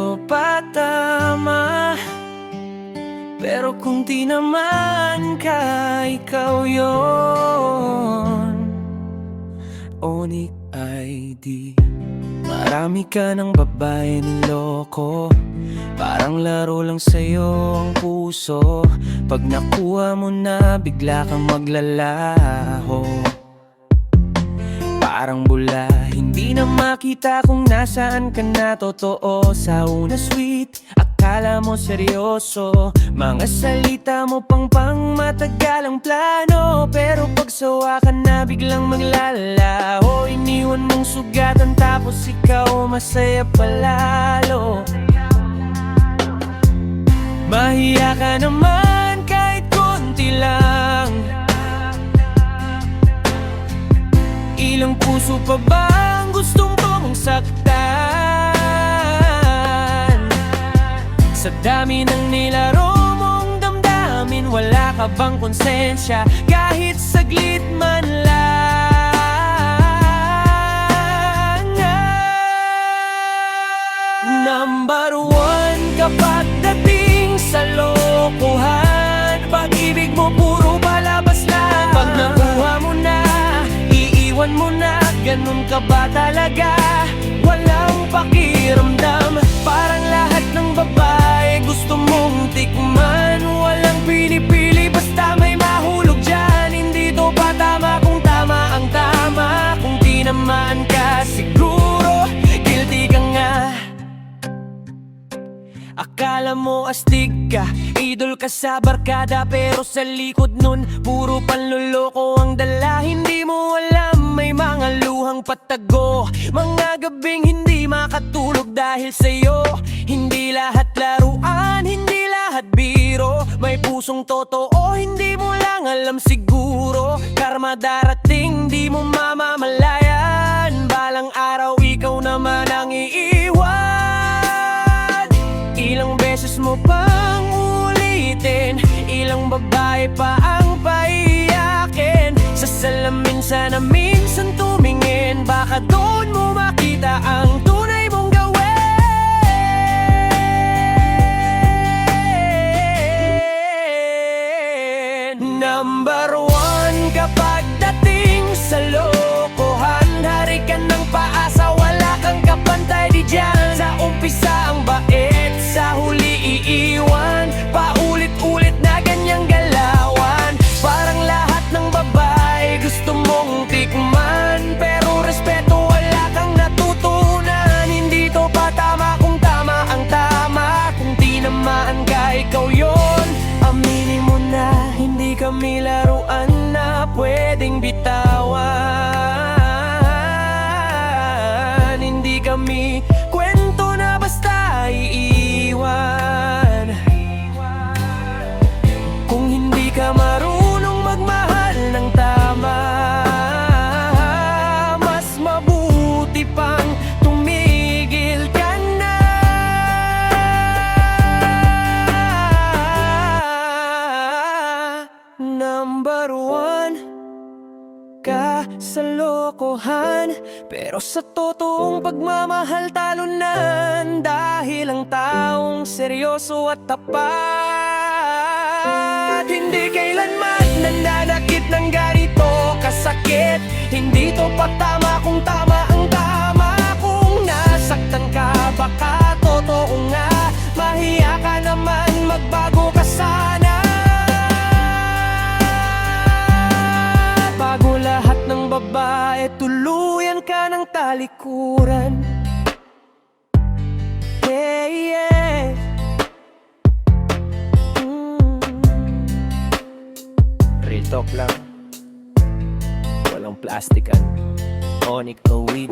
to pa tama? Pero kung di naman ka, ikaw yun. Onyx ID. Marami ka ng babae niloko, parang laro lang sa'yo ang puso. Pag nakuha mo na, bigla kang maglalaho. Parang bula, hindi na makita kung nasaan ka na. Totoo sa una sweet, akala mo seryoso. Mga salita mo pang matagalang plano. Pero pag sawa ka na, biglang maglalaho. Iniwan mong sugatan tapos ikaw masaya palalo. Mahiya ka naman kahit konti lang. Ilang puso pa bang gustong mong saktan? Sa dami ng nilaro mong damdamin, wala ka bang konsensya kahit saglit man lang? Number one kapag dating sa lokohan, pag-ibig mo puro palabas lang. Pag nakuha mo na, iiwan mo na, ganun ka ba talaga? Walang pakiramdam, parang lahat ng babae gusto mong tikman. Walang pinipili, basta may mahulog dyan. Hindi to pa tama kung tama ang tama. Kung di naman ka siguro, guilty ka nga. Akala mo astig ka, idol ka sa barkada, pero sa likod nun, puro panluloko ang dala. Hindi mo alam, may mga luhang patago, mga gabing hindi makatulog dahil sa'yo. Hindi lahat laruan, hindi lahat biro, may pusong totoo, hindi mo lang alam siguro. Karma darating, di mo mamamalayan, balang araw ikaw naman ang iiwan. Ilang beses mo pang ulitin, ilang babae pa ang paiyakin. Sa salamin sana minsan tumingin, baka doon mo makita ang tunay mong gawin. Number one kapag dating sa lokohan, hari ka ng paasa, wala kang kapantay di dyan. Sa umpisa ang bait, sa huli iiwan, paulit-ulit na ganyang galawan. Parang lahat ng babae gusto mong tikman, pero respeto wala kang natutunan. Hindi to pa tama kung tama ang tama. Kung di naman ka, ikaw yun. Aminin mo na, hindi kami laruan na pwedeng bitawan. Hindi kami kwento na basta iiwan. Kung hindi ka marunong magmahal ng tama, mas mabuti pang tumigil ka na. Number one ka sa lokohan, pero sa totoong pagmamahal talunan. Dahil ang taong seryoso at tapat, hindi kailanman nananakit ng ganito kasakit. Hindi to pa tama kung tama ang tama. Kung nasaktan ka, baka totoo nga. Mahiya ka naman, magbago ka sana. Bago lahat ng babae, tuluyan ka ng talikuran. Yeah, yeah. Real talk lang, walang plastikan. Onyx ID.